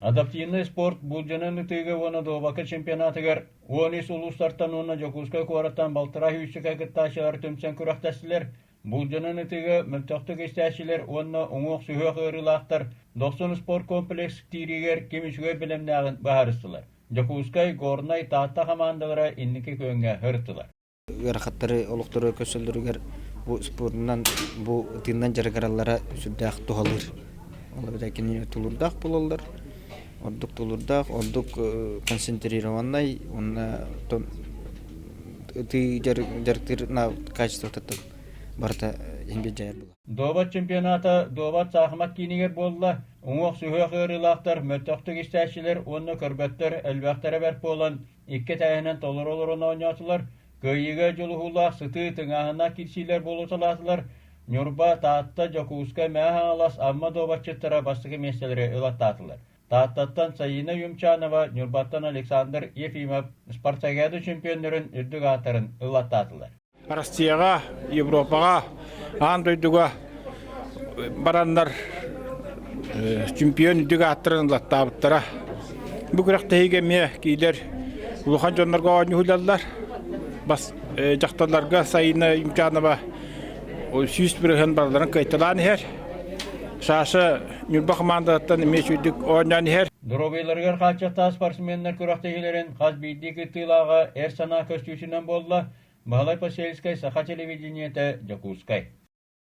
Адаптивный спорт булжанын ытыгы оны добакы чемпионатыгар уонис улустартан уна жокускай куараттан балтыра хүчсүкай кытташылар төмсен күрактасылар. Булжанын ытыгы мөлтөктүк истәшилер уонна оңук сүйөк ырылаактар 90 спорт комплекс тиригер кемишгөй билемнагын баарыстылар. Жокускай горнай таатта командалары инники көңгө хыртылар. Ярахаттары олуктары көсөлдөрүгөр бу спортунан бу тындан жаргараллара сүддак тухалыр. Олар да кини тулурдак бололар. Ордук тулурдак, ордук концентрированный, онна ты жарктыр на качество таттан барта эмге жайыр була. Добат чемпионата добат сахмат кинигер болла. Оңук сүйөк ырылаактар мөлтөктүк истәшилер онны көрбөттөр элбактары берп болан икки тайынан толор олорун ойнотулар. Көйгө жолухулак сыты тыңаһына кирсилер болуталатылар. Нюрба таатта жокускай мәһалас амма добатчыттара бастыгы местелери ылаттатылар. Тааттаттан Саина Юмчанова, Нюрбаттан Александр Ефимов спартакиада чемпиондорун үрдүк аттарын ылаттатылар. Россияга, Европага, андойдуга барандар чемпион үрдүк аттарын ылаттабыттара. Бүгүрәктә ме килер улухан жоннорго ойнуулалар. Бас жакталарга Саина Юмчанова сүйіс бірген барларын кайталан хер. Шашы Нюрба командаттан мешүдік ойнан хер. Дробейлерге качакта спортсменнер күрәктегилерин каз биддики тылага эр сана көстүшүнөн болла. Балай Поселскай, Саха телевидениете, Жокускай.